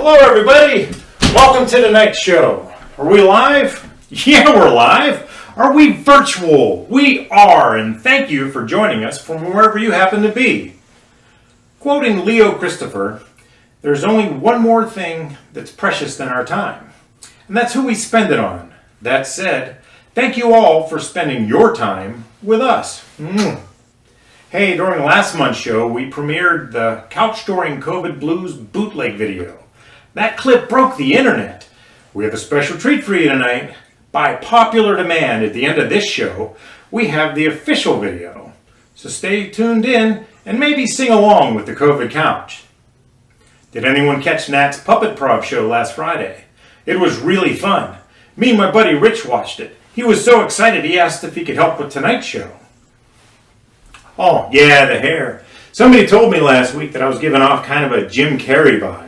Hello, everybody. Welcome to tonight's show. Are we live? Yeah, we're live. Are we virtual? We are, and thank you for joining us from wherever you happen to be. Quoting Leo Christopher, there's only one more thing that's precious than our time, and that's who we spend it on. That said, thank you all for spending your time with us. Hey, during last month's show, we premiered the Couch Storing COVID Blues bootleg video. That clip broke the internet. We have a special treat for you tonight. By popular demand at the end of this show, we have the official video. So stay tuned in and maybe sing along with the COVID couch. Did anyone catch Nat's Puppet Prov show last Friday? It was really fun. Me and my buddy Rich watched it. He was so excited he asked if he could help with tonight's show. Oh, yeah, the hair. Somebody told me last week that I was giving off kind of a Jim Carrey vibe.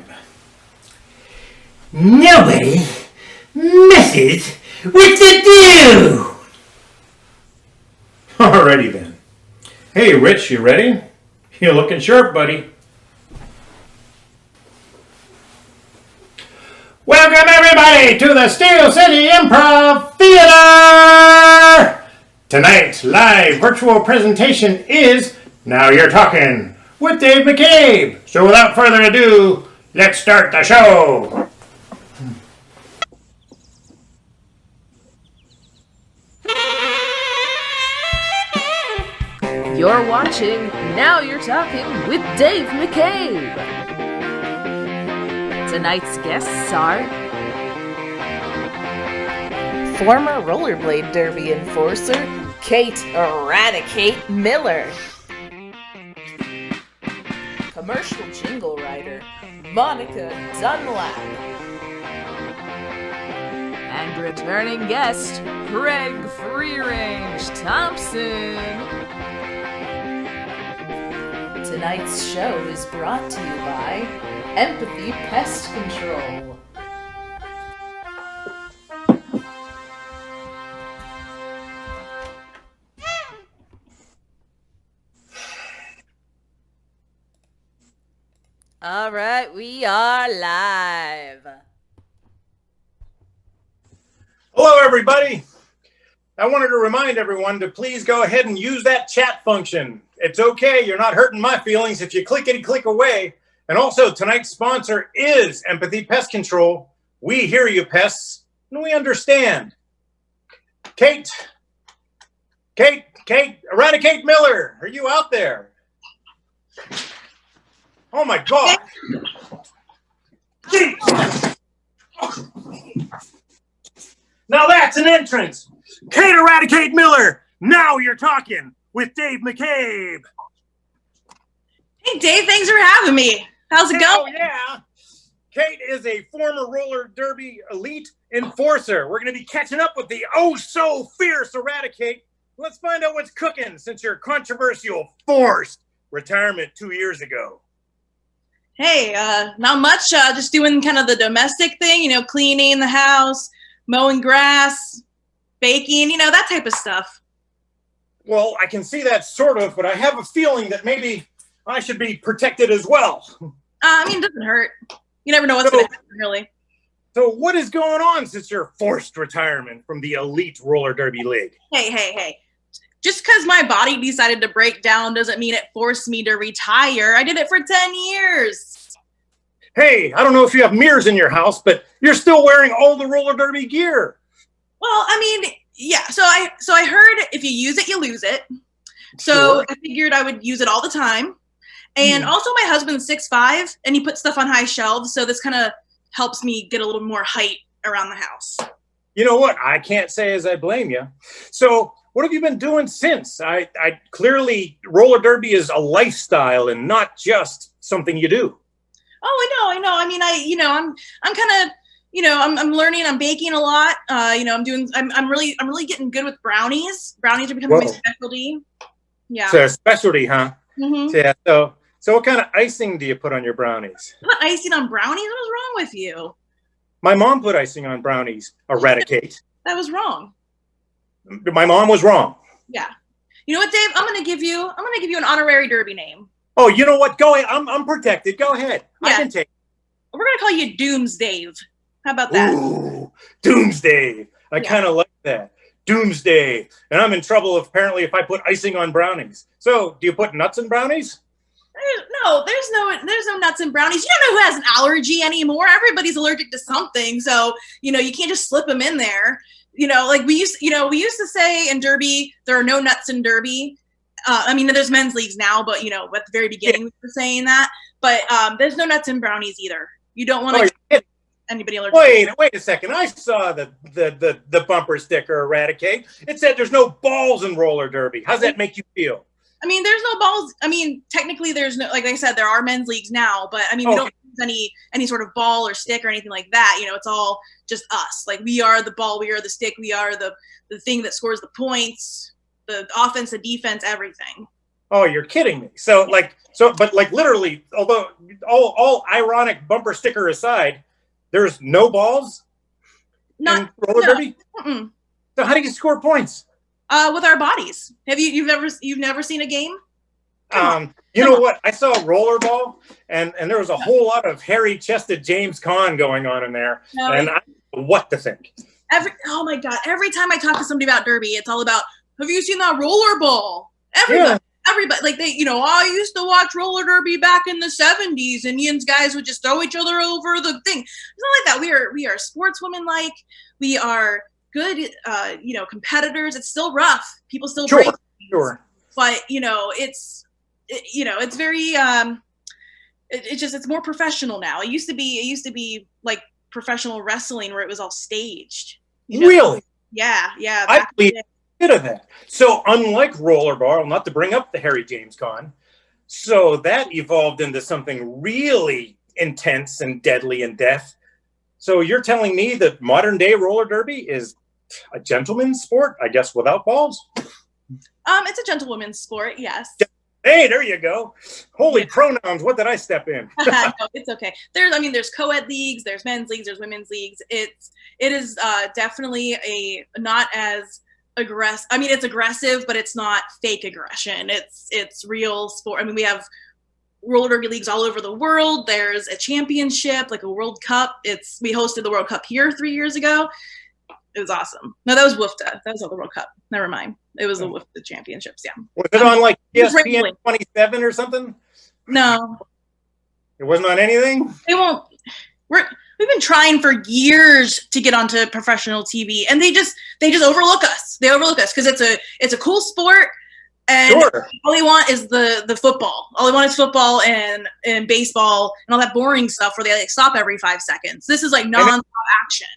Nobody messes with the dew. Alrighty then. Hey, Rich, you ready? You're looking sharp, buddy. Welcome, everybody, to the Steel City Improv Theater! Tonight's live virtual presentation is Now You're Talking with Dave McCabe. So without further ado, let's start the show. You're watching Now You're Talking with Dave McCabe. Tonight's guests are former rollerblade derby enforcer Kate Eradicate Miller, commercial jingle writer Monica Dunlap, and returning guest Craig Free Range Thompson. Tonight's show is brought to you by Empathy Pest Control. All right, we are live. Hello, everybody. I wanted to remind everyone to please go ahead and use that chat function. It's okay. You're not hurting my feelings if you click away. And also, tonight's sponsor is Empathy Pest Control. We hear you, pests, and we understand. Kate, Eradicate Miller, are you out there? Oh, my God. Jeez. Now that's an entrance. Kate Eradicate Miller, now you're talking with Dave McCabe. Hey, Dave, thanks for having me. How's it going? Oh, yeah. Kate is a former roller derby elite enforcer. We're going to be catching up with the oh-so-fierce Eradicate. Let's find out what's cooking since your controversial forced retirement 2 years ago. Hey, not much. Just doing kind of the domestic thing, cleaning the house, mowing grass, baking, that type of stuff. Well, I can see that sort of, but I have a feeling that maybe I should be protected as well. It doesn't hurt. You never know what's going to happen, really. So what is going on since your forced retirement from the elite roller derby league? Hey. Just because my body decided to break down doesn't mean it forced me to retire. I did it for 10 years. Hey, I don't know if you have mirrors in your house, but you're still wearing all the roller derby gear. Well, yeah. So I heard if you use it, you lose it. So sure. I figured I would use it all the time. And also my husband's 6'5", and he puts stuff on high shelves. So this kind of helps me get a little more height around the house. You know what? I can't say as I blame you. So what have you been doing since? I clearly roller derby is a lifestyle and not just something you do. Oh, I know. I'm kind of, I'm learning. I'm baking a lot. I'm really getting good with brownies. Brownies are becoming my specialty. Yeah. It's a specialty, huh? Mm-hmm. Yeah. So what kind of icing do you put on your brownies? Put icing on brownies? What was wrong with you? My mom put icing on brownies. Eradicate. That was wrong. My mom was wrong. Yeah. You know what, Dave? I'm gonna give you an honorary derby name. Oh, you know what? Go ahead. I'm protected. Go ahead. Yeah. I can take it. we're gonna call you Doomsdave. How about that? Ooh, Doomsday. I kind of like that. Doomsday. And I'm in trouble apparently if I put icing on brownies. So, do you put nuts in brownies? No, there's no nuts and brownies. You don't know who has an allergy anymore. Everybody's allergic to something, so you can't just slip them in there. Like we used to say in Derby, there are no nuts in Derby. I mean, there's men's leagues now, but at the very beginning we were saying that. But there's no nuts and brownies either. You don't want to anybody allergic. Wait a second. I saw the bumper sticker, Eradicate. It said there's no balls in roller derby. How's that make you feel? I mean, there's no balls. I mean, technically, there's no, like I said, there are men's leagues now, but I mean, we don't use any sort of ball or stick or anything like that. It's all just us. Like we are the ball, we are the stick, we are the thing that scores the points, the offense, the defense, everything. Oh, you're kidding me. But literally, although all ironic bumper sticker aside, there's no balls in roller derby. Mm-mm. So how do you score points? With our bodies. You've never seen a game? You know what? I saw rollerball, and there was a whole lot of hairy-chested James Caan going on in there, and I don't know what to think. Oh my God! Every time I talk to somebody about derby, it's all about, have you seen that rollerball? Everybody, like I used to watch roller derby back in the 70s, and Ian's guys would just throw each other over the thing. It's not like that. We are sportswomen, like we are good, competitors. It's still rough. People still break things. Sure. But it's very it's more professional now. It used to be like professional wrestling where it was all staged. Really? Yeah. I believe a bit of that. So unlike rollerball, not to bring up the Harry James Caan, so that evolved into something really intense and deadly in death. So you're telling me that modern day roller derby is a gentleman's sport, I guess, without balls? It's a gentlewoman's sport, yes. Hey, there you go. Holy pronouns, what did I step in? No, it's okay. There's co-ed leagues, there's men's leagues, there's women's leagues. It is definitely not as aggressive. I mean, it's aggressive, but it's not fake aggression. It's real sport. I mean, we have roller derby leagues all over the world. There's a championship, like a World Cup. We hosted the World Cup here 3 years ago. It was awesome. No, that was WUFTA. That was not the World Cup. Never mind. It was the WUFTA championships. Yeah. Was it on like ESPN 27 or something? No. It wasn't on anything? They won't. We've been trying for years to get onto professional TV, and they just overlook us. They overlook us because it's a cool sport, and all they want is the football. All they want is football and baseball and all that boring stuff where they like stop every 5 seconds. This is like non-stop action.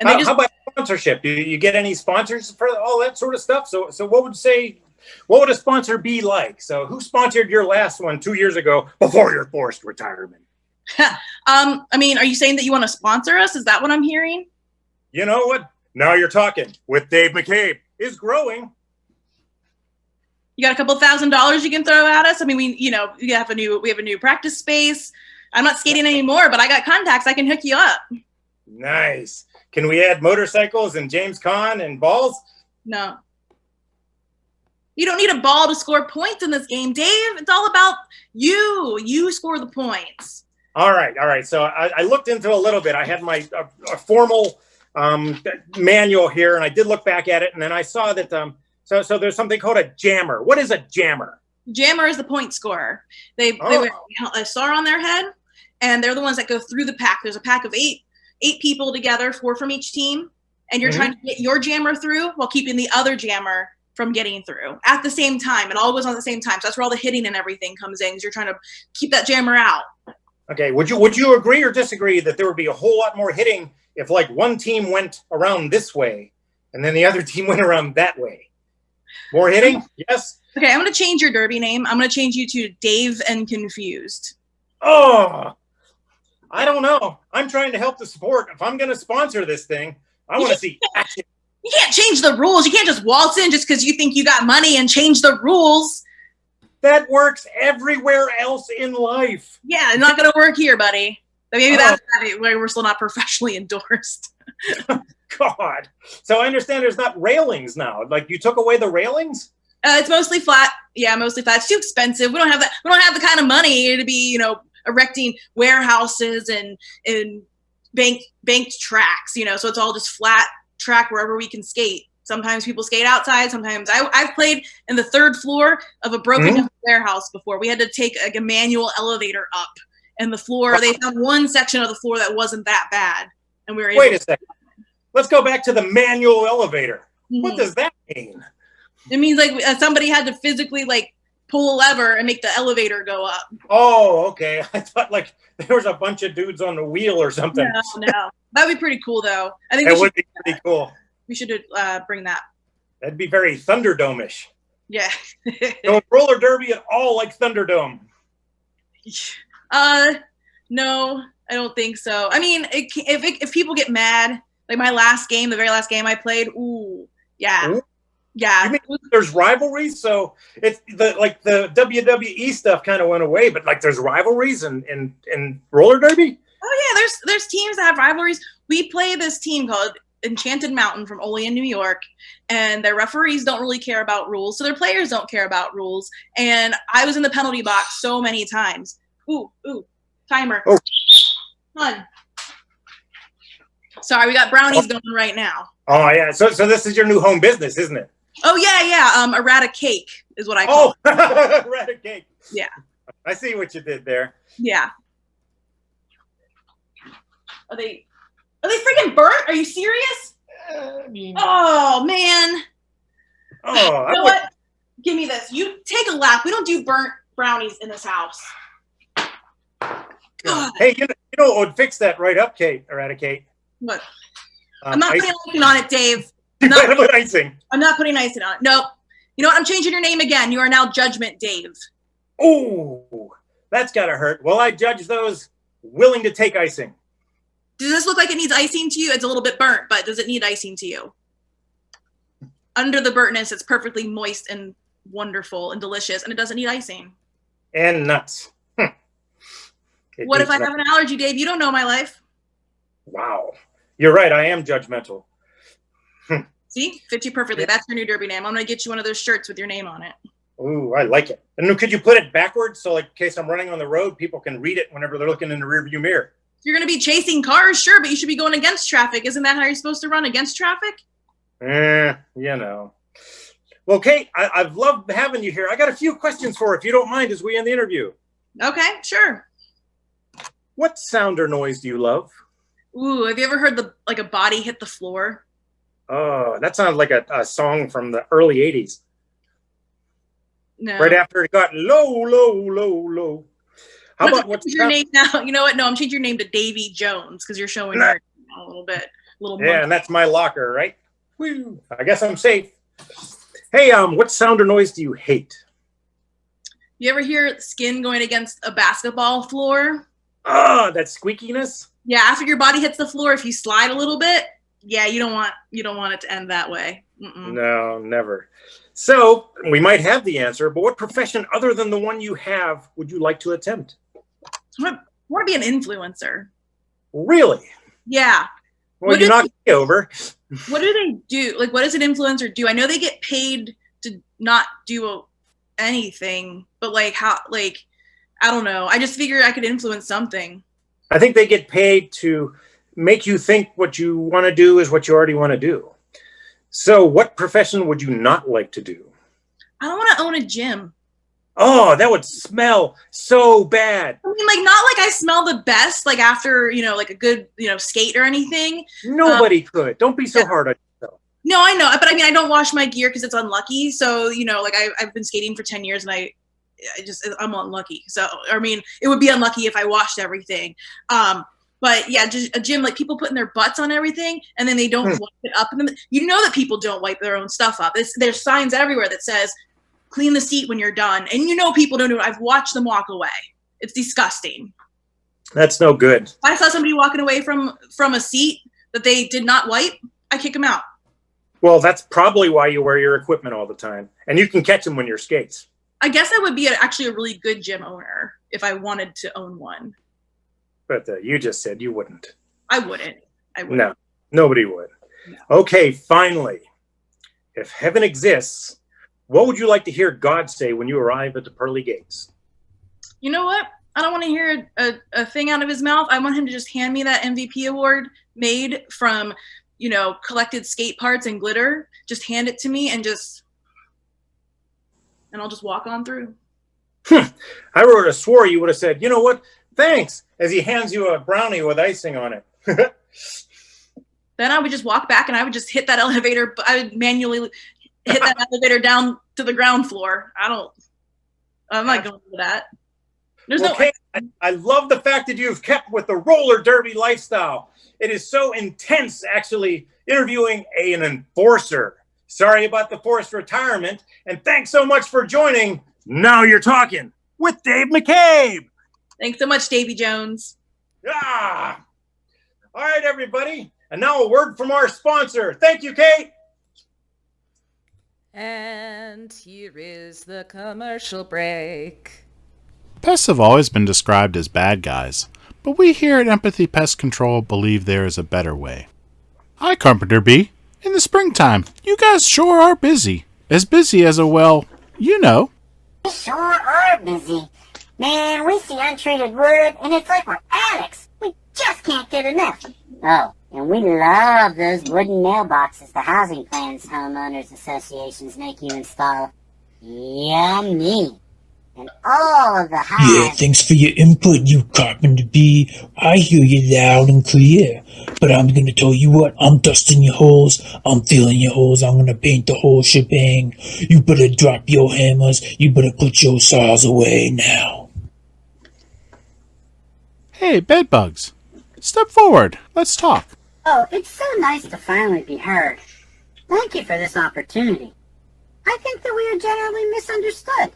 And how about sponsorship? Do you get any sponsors for all that sort of stuff? So what would a sponsor be like? So who sponsored your last one 2 years ago before your forced retirement? I mean, are you saying that you want to sponsor us? Is that what I'm hearing? You know what? Now you're talking. With Dave McCabe is growing. You got a couple $1,000s you can throw at us? I mean, we have a new practice space. I'm not skating anymore, but I got contacts. I can hook you up. Nice. Can we add motorcycles and James Caan and balls? No. You don't need a ball to score points in this game, Dave. It's all about you. You score the points. All right. So I looked into a little bit. I had my a formal manual here, and I did look back at it, and then I saw that so there's something called a jammer. What is a jammer? Jammer is the point scorer. They wear a star on their head, and they're the ones that go through the pack. There's a pack of eight people together, 4 from each team, and you're trying to get your jammer through while keeping the other jammer from getting through at the same time. It all goes on at the same time. So that's where all the hitting and everything comes in, because you're trying to keep that jammer out. Okay. Would you agree or disagree that there would be a whole lot more hitting if like one team went around this way and then the other team went around that way? More hitting? Yes. Okay, I'm going to change your derby name. I'm going to change you to Dave and Confused. Oh, I don't know. I'm trying to help the sport. If I'm going to sponsor this thing, I want to see action. You can't change the rules. You can't just waltz in just because you think you got money and change the rules. That works everywhere else in life. Yeah, it's not going to work here, buddy. Maybe that's why we're still not professionally endorsed. God. So I understand there's not railings now. Like you took away the railings? It's mostly flat. Yeah, mostly flat. It's too expensive. We don't have that. We don't have the kind of money to be, a erecting warehouses and banked tracks, you know, so it's all just flat track wherever we can skate. Sometimes people skate outside. Sometimes I've played in the third floor of a broken down warehouse before. We had to take like a manual elevator up, and the floor, they found one section of the floor that wasn't that bad, and we were able. Wait a second. Let's go back to the manual elevator. What does that mean? It means like somebody had to physically like pull a lever and make the elevator go up. Oh, okay. I thought like there was a bunch of dudes on the wheel or something. No. That'd be pretty cool, though. I think that would be pretty cool. We should bring that. That'd be very Thunderdome-ish. Yeah. No roller derby at all like Thunderdome. No, I don't think so. I mean, if people get mad, like my last game, the very last game I played, yeah. Yeah. You mean there's rivalries? So it's the WWE stuff kind of went away, but like there's rivalries in roller derby? Oh yeah, there's teams that have rivalries. We play this team called Enchanted Mountain from Olean, New York, and their referees don't really care about rules, so their players don't care about rules. And I was in the penalty box so many times. Ooh, timer. Oh. Fun. Sorry, we got brownies going right now. Oh yeah, so this is your new home business, isn't it? Oh yeah. Errata cake is what I call it. Errata cake. Yeah. I see what you did there. Yeah. Are they freaking burnt? Are you serious? Oh man. Oh, you know what? Give me this. You take a lap. We don't do burnt brownies in this house. God. Hey, you know what would fix that right up, Kate? Eradicate. What? I'm not putting icing on it, Dave. I'm not putting icing on it. Nope. You know what? I'm changing your name again. You are now Judgment Dave. Oh, that's gotta hurt. Well, I judge those willing to take icing. Does this look like it needs icing to you? It's a little bit burnt, but does it need icing to you? Under the burntness, it's perfectly moist and wonderful and delicious, and it doesn't need icing. And nuts. What if I have an allergy, Dave? You don't know my life. Wow. You're right. I am judgmental. See? Fits you perfectly. That's your new derby name. I'm going to get you one of those shirts with your name on it. Ooh, I like it. And could you put it backwards so like in case I'm running on the road, people can read it whenever they're looking in the rearview mirror? If you're going to be chasing cars, sure, but you should be going against traffic. Isn't that how you're supposed to run, against traffic? You know. Well, Kate, I've loved having you here. I got a few questions for you, if you don't mind, as we end the interview. Okay, sure. What sound or noise do you love? Ooh, have you ever heard a body hit the floor? Oh, that sounds like a song from the early 80s. No. Right after it got low, low, low, low. How about what's your name now? You know what? No, I'm changing your name to Davy Jones because you're showing her a little bit. Yeah, monkey. And that's my locker, right? Woo. I guess I'm safe. Hey, what sound or noise do you hate? You ever hear skin going against a basketball floor? Ah, that squeakiness? Yeah, after your body hits the floor, if you slide a little bit, yeah, you don't want it to end that way. No, never. So we might have the answer, but what profession other than the one you have would you like to attempt? I want to be an influencer. Really? Yeah. Well, you knocked me over. What do they do? Like, what does an influencer do? I know they get paid to not do anything, but like how? Like, I don't know. I just figure I could influence something. I think they get paid to make you think what you want to do is what you already want to do. So what profession would you not like to do? I don't want to own a gym. Oh, that would smell so bad. I mean, like, not like I smell the best, like after, like a good, skate or anything. Nobody could. Don't be so hard on yourself. No, I know. But I mean, I don't wash my gear because it's unlucky. So, like I've been skating for 10 years and I'm unlucky. So, I mean, it would be unlucky if I washed everything. But yeah, just a gym, like people putting their butts on everything and then they don't wipe it up. And then, that people don't wipe their own stuff up. There's signs everywhere that says, clean the seat when you're done. And people don't do it. I've watched them walk away. It's disgusting. That's no good. If I saw somebody walking away from a seat that they did not wipe, I kick them out. Well, that's probably why you wear your equipment all the time. And you can catch them when you're skates. I guess I would be actually a really good gym owner if I wanted to own one. But you just said you wouldn't. I wouldn't. No, nobody would. No. Okay, finally. If heaven exists, what would you like to hear God say when you arrive at the pearly gates? You know what? I don't want to hear a thing out of his mouth. I want him to just hand me that MVP award made from, collected skate parts and glitter. Just hand it to me and I'll just walk on through. I would have swore you would have said, you know what, thanks, as he hands you a brownie with icing on it. Then I would just walk back and I would just hit that elevator. I would manually hit that elevator down to the ground floor. I'm not going to that. There's no. Kate, I love the fact that you've kept with the roller derby lifestyle. It is so intense, actually, interviewing an enforcer. Sorry about the forced retirement, and thanks so much for joining Now You're Talking with Dave McCabe. Thanks so much, Davy Jones. Ah! All right, everybody. And now a word from our sponsor. Thank you, Kate. And here is the commercial break. Pests have always been described as bad guys, but we here at Empathy Pest Control believe there is a better way. Hi, Carpenter Bee. In the springtime, you guys sure are busy. As busy as you know. We sure are busy. Man, we see untreated wood, and it's like we're addicts. We just can't get enough. Oh, and we love those wooden mailboxes the housing plans homeowners associations make you install. Yummy. And all of the hives. Yeah, thanks for your input, you Carpenter Bee. I hear you loud and clear. But I'm gonna tell you what, I'm dusting your holes, I'm filling your holes, I'm gonna paint the whole shebang. You better drop your hammers, you better put your saws away now. Hey, bedbugs. Step forward. Let's talk. Oh, it's so nice to finally be heard. Thank you for this opportunity. I think that we are generally misunderstood.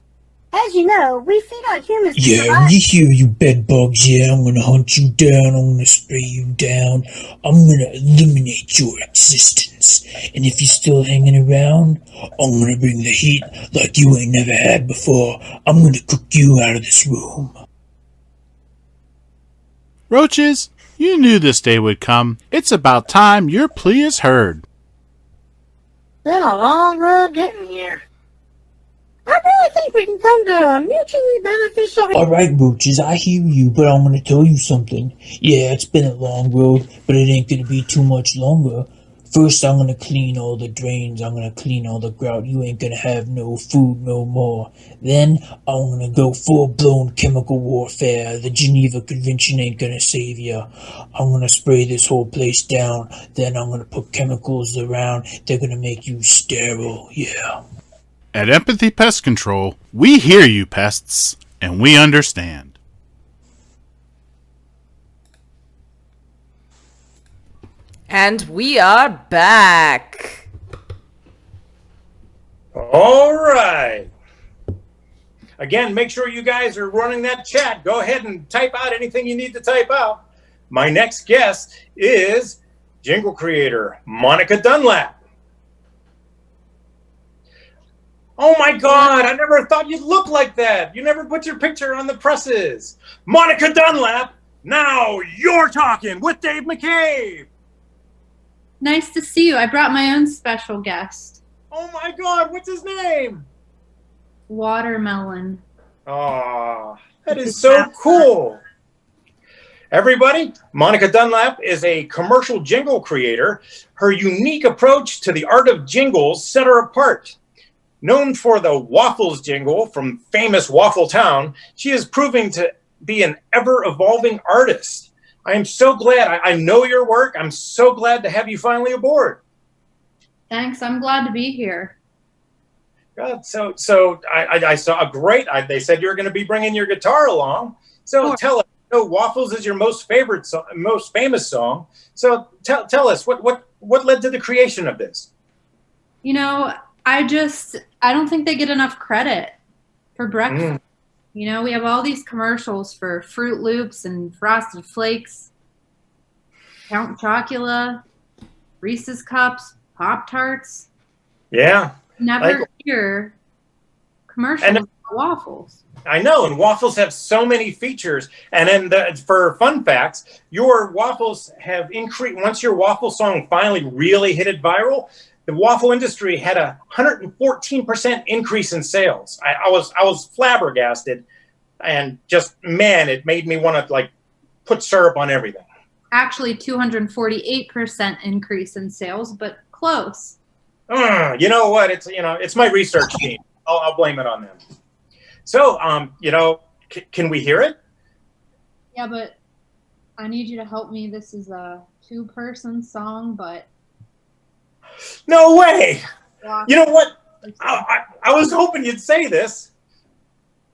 As you know, we feed on humans to Yeah, survive. we hear you bedbugs, yeah, I'm gonna hunt you down, I'm gonna spray you down, I'm gonna eliminate your existence. And if you're still hanging around, I'm gonna bring the heat like you ain't never had before. I'm gonna cook you out of this room. Roaches, you knew this day would come. It's about time your plea is heard. Been a long road getting here. I really think we can come to a mutually beneficial. Alright, Roaches, I hear you, but I'm gonna tell you something. Yeah, it's been a long road, but it ain't gonna be too much longer. First, I'm gonna clean all the drains, I'm gonna clean all the grout, you ain't gonna have no food no more. Then, I'm gonna go full-blown chemical warfare, the Geneva Convention ain't gonna save ya. I'm gonna spray this whole place down, then I'm gonna put chemicals around, they're gonna make you sterile, yeah. At Empathy Pest Control, we hear you, pests, and we understand. And we are back. All right. Again, make sure you guys are running that chat. Go ahead and type out anything you need to type out. My next guest is jingle creator Monica Dunlap. Oh my God, I never thought you'd look like that. You never put your picture on the presses. Monica Dunlap, now you're talking with Dave McCabe. Nice to see you. I brought my own special guest. Oh my God, what's his name? Watermelon. Oh, that is so cool. Everybody, Monica Dunlap is a commercial jingle creator. Her unique approach to the art of jingles set her apart. Known for the Waffles jingle from famous Waffle Town, she is proving to be an ever-evolving artist. I am so glad. I know your work. I'm so glad to have you finally aboard. Thanks. I'm glad to be here. God, so I saw a great. They said you were going to be bringing your guitar along. So Sure. tell us. Waffles is your most favorite, most famous song. So tell us what led to the creation of this. You know, I don't think they get enough credit for breakfast. You know, we have all these commercials for Fruit Loops and Frosted Flakes, Count Chocula, Reese's Cups, Pop-Tarts. Yeah. Never hear commercials about waffles. I know, and waffles have so many features. And then for fun facts, your waffles have increased. Once your waffle song finally really hit it viral, the waffle industry had a 114% increase in sales. I was flabbergasted. and just, man, it made me want to like put syrup on everything. Actually, 248% increase in sales, but close. You know what? It's my research team. I'll blame it on them. So, can we hear it? Yeah, but I need you to help me. This is a 2-person song, but No way. yeah. You know what? I was hoping you'd say this.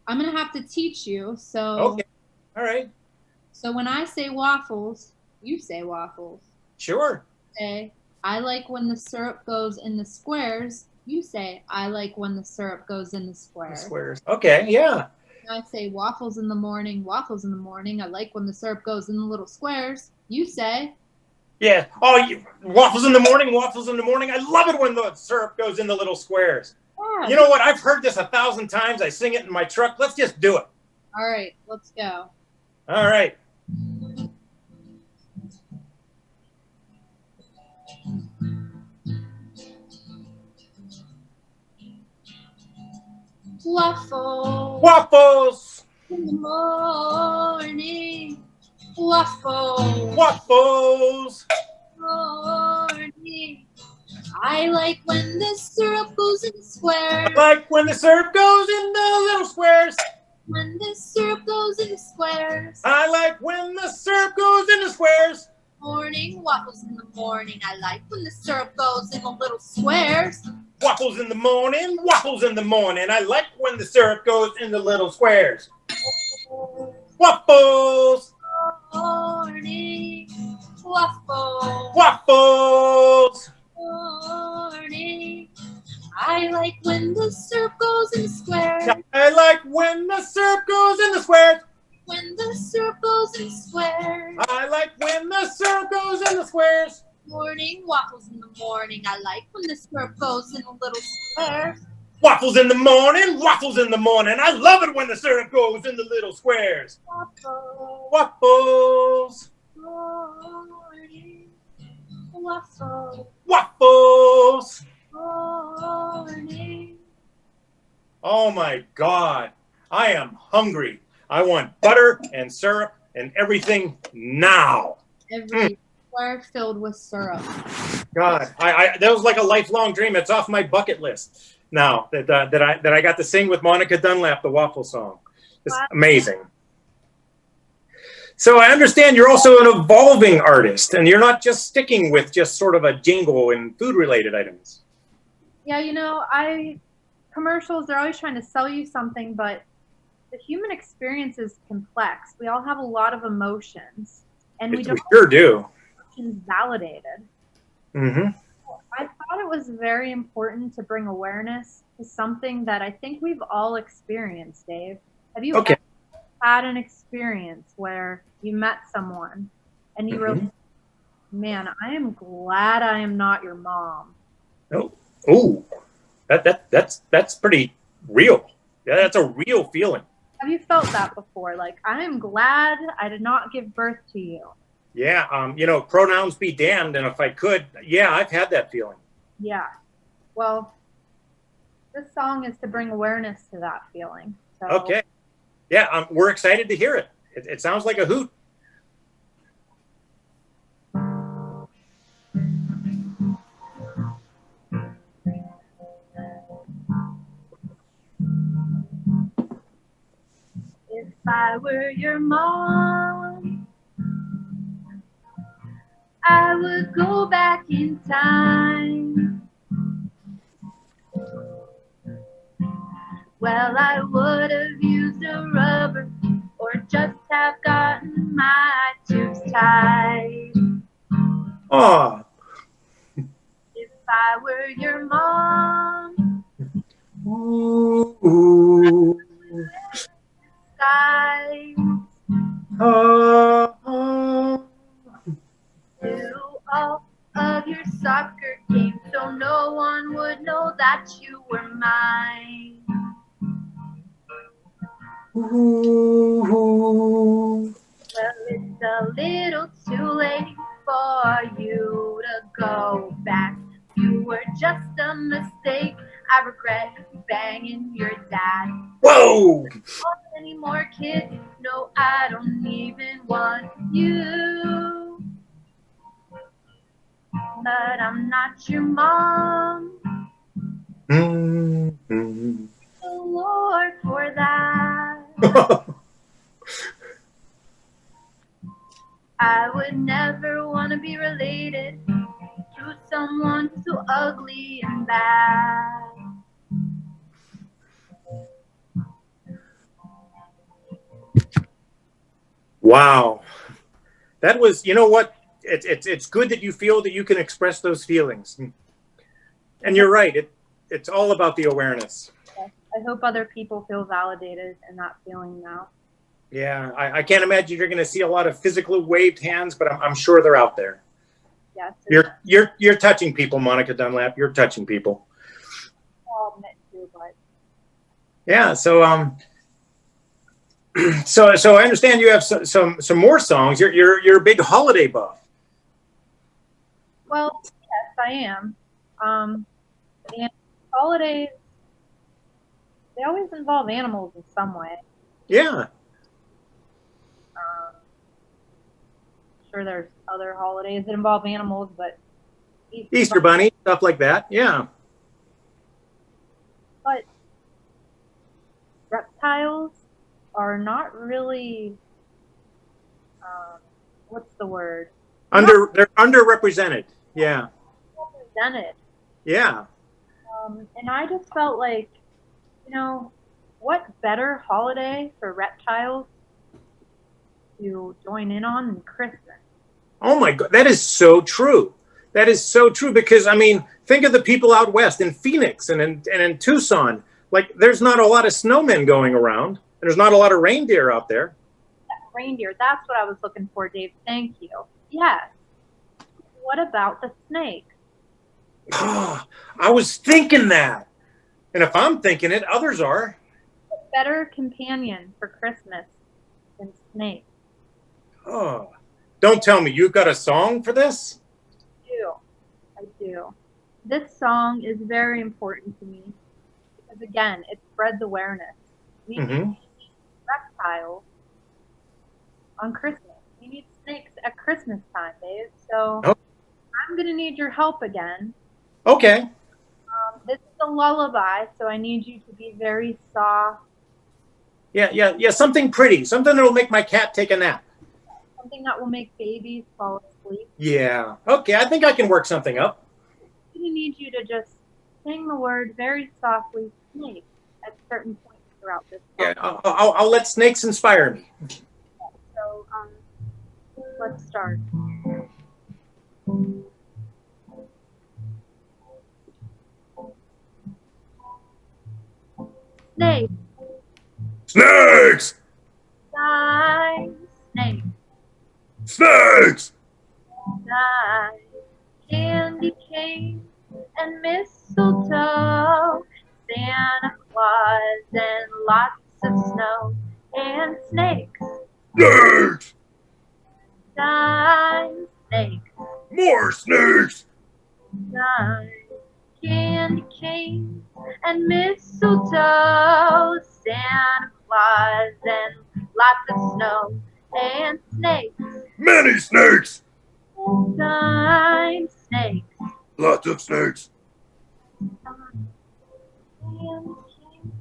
I'm gonna have to teach you. So Okay. All right. So when I say waffles, you say waffles. Sure. Say, I like when the syrup goes in the squares. You say, I like when the syrup goes in the squares. Squares. Okay. Yeah. I say waffles in the morning, waffles in the morning. I like when the syrup goes in the little squares. You say, Yeah. Oh, waffles in the morning. Waffles in the morning. I love it when the syrup goes in the little squares. yeah. You know what? I've heard this 1,000 times. I sing it in my truck. Let's just do it. All right, let's go. All right. Waffles Waffles. in the morning. Waffles. Waffles. Morning. I like when the syrup goes in the squares. I like when the syrup goes in the little squares. When the syrup goes in the squares. I like when the syrup goes in the squares. Morning, waffles in the morning. I like when the syrup goes in the little squares. Waffles in the morning. Waffles in the morning. I like when the syrup goes in the little squares. Waffles. Morning, waffles. Waffles. Morning. I like when the syrup goes in the squares. I like when the syrup goes in the squares. When the syrup goes in the squares. I like when the syrup goes in the squares. Morning, waffles in the morning. I like when the syrup goes in the little squares. Waffles in the morning. Waffles in the morning. I love it when the syrup goes in the little squares. Waffles. Waffles. Morning, waffles. Waffles. Morning. Oh my God. I am hungry. I want butter and syrup and everything now. Every square filled with syrup. God, that was like a lifelong dream. It's off my bucket list now that I got to sing with Monica Dunlap the waffle song. It's amazing. So I understand you're also an evolving artist, and you're not just sticking with just sort of a jingle and food-related items. Yeah, commercials, they're always trying to sell you something, but the human experience is complex. We all have a lot of emotions, and we don't sure do. Emotions validated. Mm-hmm. I thought it was very important to bring awareness to something that I think we've all experienced, Dave. Have you ever had an experience where you met someone and you were like, man, I am glad I am not your mom? Oh, that's pretty real. Yeah, that's a real feeling. Have you felt that before? Like, I am glad I did not give birth to you. Yeah, pronouns be damned, and if I could, yeah, I've had that feeling. Yeah. Well, this song is to bring awareness to that feeling. So. Okay. Yeah, we're excited to hear it. It sounds like a hoot. If I were your mom, I would go back in time. Well, I would have used a rubber or just have gotten my tubes tied. Oh. If I were your mom, ooh. To all of your soccer games, so no one would know that you were mine. Ooh. Well, it's a little too late for you to go back. You were just a mistake. I regret banging your dad. Whoa! Any more kids but I'm not your mom. Mm-hmm. The Lord for that. I would never want to be related to someone so ugly and bad. Wow. That was, you know what? It's good that you feel that you can express those feelings. And you're right. It's all about the awareness. I hope other people feel validated in that feeling now. Yeah, I can't imagine you're going to see a lot of physically waved hands, but I'm sure they're out there. Yes. You're touching people, Monica Dunlap. You're touching people. I'll admit to, but Yeah. So so I understand you have some more songs. You're a big holiday buff. well, yes, I am. And holidays, they always involve animals in some way. Yeah. Sure, there's other holidays that involve animals, but Easter Bunny, stuff like that. Yeah. But reptiles are not really, what's the word? They're underrepresented. Yeah. Represented. Yeah. And I just felt like, what better holiday for reptiles to join in on than Christmas? Oh my God, that is so true. That is so true because I mean, think of the people out west in Phoenix and in Tucson. Like, there's not a lot of snowmen going around. There's not a lot of reindeer out there. Reindeer, that's what I was looking for, Dave. Thank you. Yes. What about the snake? I was thinking that. And if I'm thinking it, others are. What better companion for Christmas than snake? Oh, don't tell me you've got a song for this? I do. This song is very important to me because, again, it spreads awareness. We need reptiles on Christmas. We need snakes at Christmas time, Dave. So I'm going to need your help again. Okay. This is a lullaby, so I need you to be very soft. Yeah. Something pretty. Something that'll make my cat take a nap. Something that will make babies fall asleep. Yeah. Okay, I think I can work something up. I'm going to need you to just sing the word very softly, snake, at certain points throughout this song. Yeah, I'll let snakes inspire me. So, let's start. Snake. Snakes! Nine. Snake. Snakes! Nine. Candy cane and mistletoe. Santa Claus and lots of snow. And snakes. Snakes! Nine. Snakes. More snakes! Nine. Candy cane and mistletoe, Santa Claus and lots of snow and snakes. Many snakes! 9 snakes. Lots of snakes. Candy cane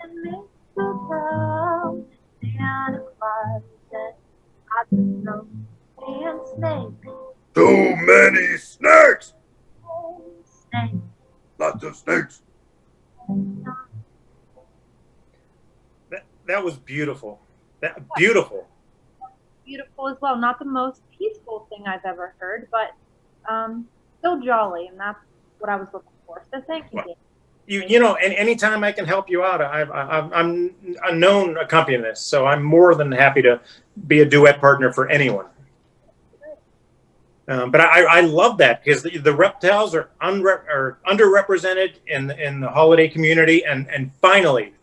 and mistletoe, Santa Claus and lots of snow and snakes. Too many snakes! Snakes. Lots of snakes. That was beautiful. Beautiful. Beautiful as well. Not the most peaceful thing I've ever heard, but still jolly, and that's what I was looking for. So thank you, Dave. You know, and anytime I can help you out, I'm a known accompanist, so I'm more than happy to be a duet partner for anyone. But I love that because the reptiles are underrepresented in the holiday community, and finally,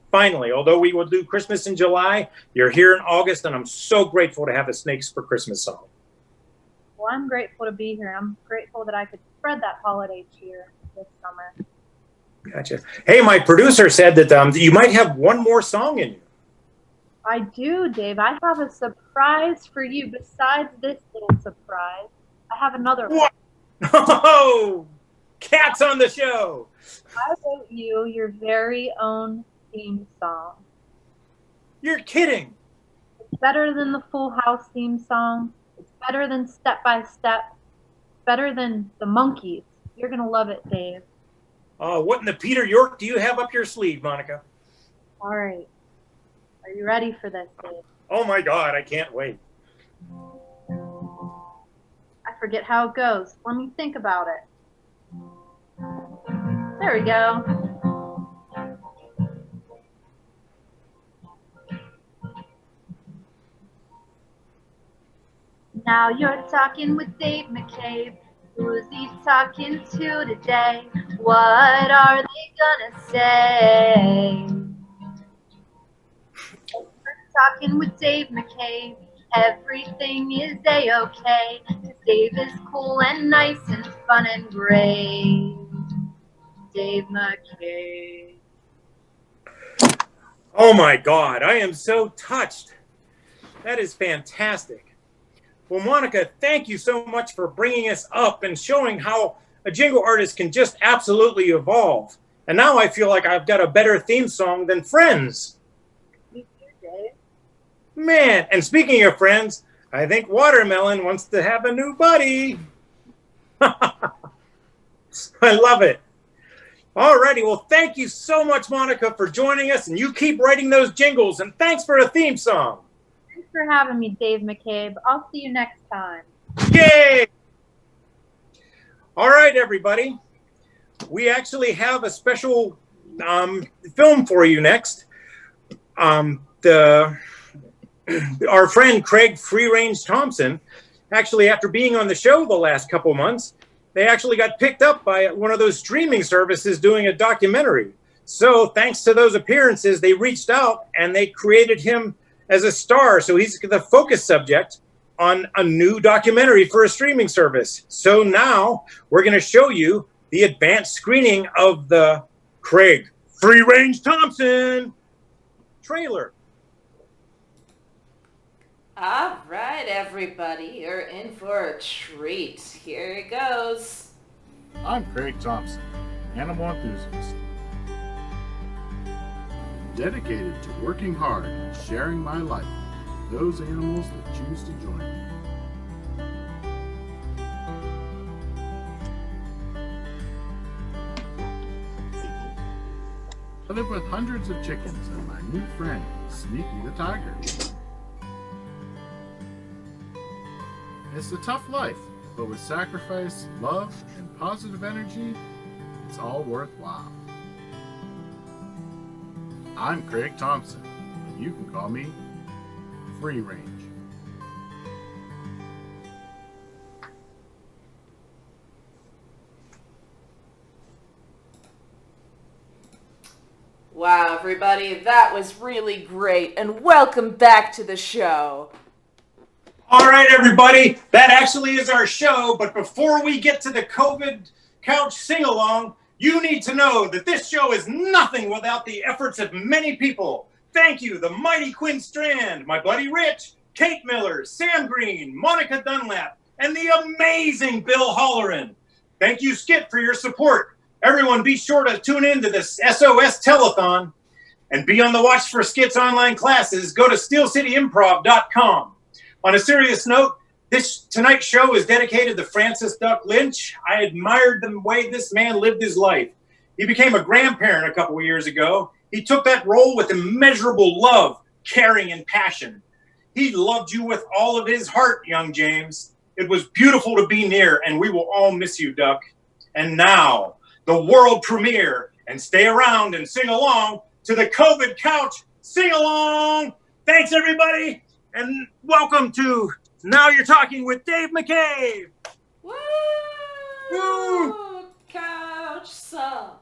although we will do Christmas in July, you're here in August, and I'm so grateful to have a Snakes for Christmas song. Well, I'm grateful to be here. I'm grateful that I could spread that holiday cheer this summer. Gotcha. Hey, my producer said that you might have one more song in you. I do, Dave. I have a surprise for you. Besides this little surprise, I have another one. Oh, cats on the show. I wrote you your very own theme song. You're kidding. It's better than the Full House theme song. It's better than Step by Step. It's better than the Monkees. You're going to love it, Dave. What in the Peter York do you have up your sleeve, Monica? All right. Are you ready for this, Dave? Oh my God, I can't wait. I forget how it goes. Let me think about it. There we go. Now you're talking with Dave McCabe. Who's he talking to today? What are they gonna say? We're talking with Dave McCabe. Everything is A-okay. 'Cause Dave is cool and nice and fun and great. Dave McCabe. Oh my God, I am so touched. That is fantastic. Well, Monica, thank you so much for bringing us up and showing how a jingle artist can just absolutely evolve. And now I feel like I've got a better theme song than Friends. You too, Dave. Man, and speaking of Friends, I think Watermelon wants to have a new buddy. I love it. Alrighty, well, thank you so much, Monica, for joining us, and you keep writing those jingles, and thanks for the theme song. Thanks for having me, Dave McCabe. I'll see you next time. Yay! All right, everybody. We actually have a special film for you next. Our friend Craig Free Range Thompson, actually, after being on the show the last couple months, they actually got picked up by one of those streaming services doing a documentary. So thanks to those appearances, they reached out and they created him as a star. So he's the focus subject on a new documentary for a streaming service. So now we're going to show you the advanced screening of the Craig Free Range Thompson trailer. All right, everybody, you're in for a treat. Here it goes. I'm Craig Thompson, animal enthusiast. Dedicated to working hard and sharing my life with those animals that choose to join me. I live with hundreds of chickens and my new friend, Sneaky the Tiger. It's a tough life, but with sacrifice, love, and positive energy, it's all worthwhile. I'm Craig Thompson, and you can call me Free Range. Wow, everybody, that was really great, and welcome back to the show. All right, everybody, that actually is our show. But before we get to the COVID couch sing-along, you need to know that this show is nothing without the efforts of many people. Thank you, the mighty Quinn Strand, my buddy Rich, Kate Miller, Sam Green, Monica Dunlap, and the amazing Bill Holleran. Thank you, Skit, for your support. Everyone, be sure to tune in to this SOS Telethon and be on the watch for Skit's online classes. Go to steelcityimprov.com. On a serious note, tonight's show is dedicated to Francis Duck Lynch. I admired the way this man lived his life. He became a grandparent a couple of years ago. He took that role with immeasurable love, caring, and passion. He loved you with all of his heart, young James. It was beautiful to be near, and we will all miss you, Duck. And now, the world premiere, and stay around and sing along to the COVID Couch Sing-Along. Thanks, everybody. And welcome to Now You're Talking with Dave McCabe. Woo! Woo! Couch song.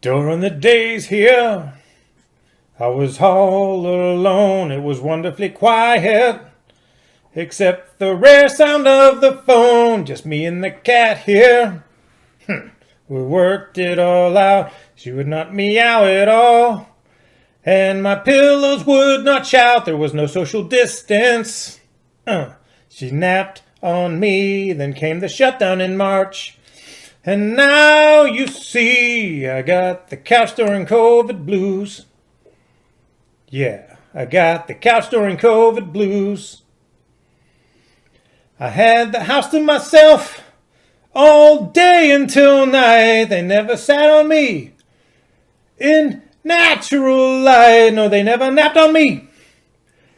During the days here, I was all alone. It was wonderfully quiet, except the rare sound of the phone. Just me and the cat here. We worked it all out. She would not meow at all. And my pillows would not shout, there was no social distance. She napped on me, then came the shutdown in March. And now you see, I got the couch during COVID blues. Yeah, I got the couch during COVID blues. I had the house to myself all day until night. They never sat on me in natural light. No, they never napped on me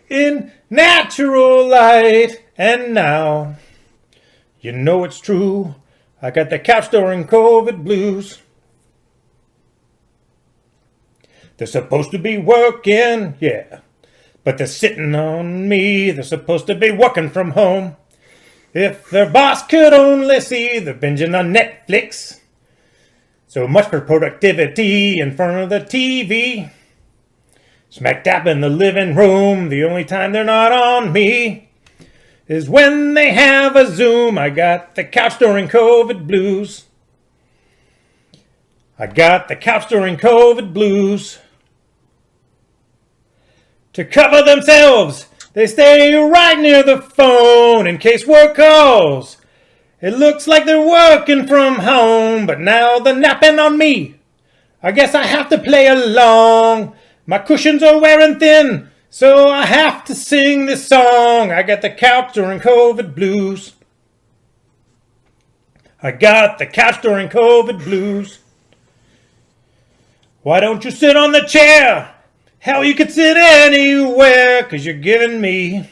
in natural light. And now, you know it's true, I got the couch during COVID blues. They're supposed to be working, yeah, but they're sitting on me. They're supposed to be working from home. If their boss could only see, they're binging on Netflix. So much for productivity in front of the TV. Smack dab in the living room, the only time they're not on me is when they have a Zoom. I got the couch during COVID blues. I got the couch during COVID blues. To cover themselves, they stay right near the phone in case work calls. It looks like they're working from home, but now they're napping on me. I guess I have to play along. My cushions are wearing thin, so I have to sing this song. I got the couch during COVID blues. I got the couch during COVID blues. Why don't you sit on the chair? Hell, you could sit anywhere, 'cause you're giving me,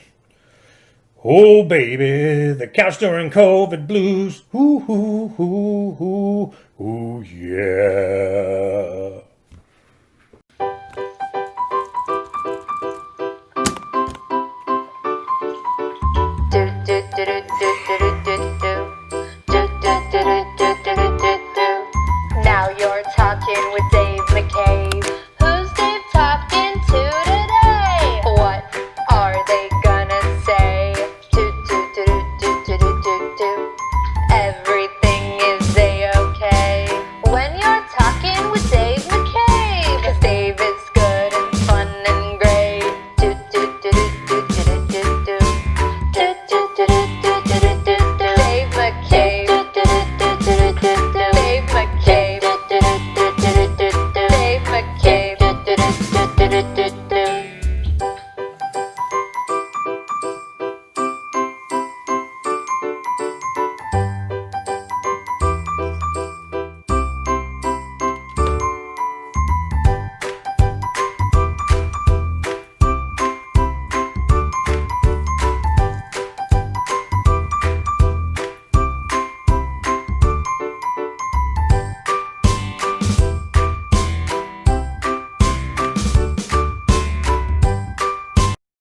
oh baby, the couch during COVID blues. Ooh, ooh, ooh, ooh, ooh, yeah. Do, do, do, do, do, do,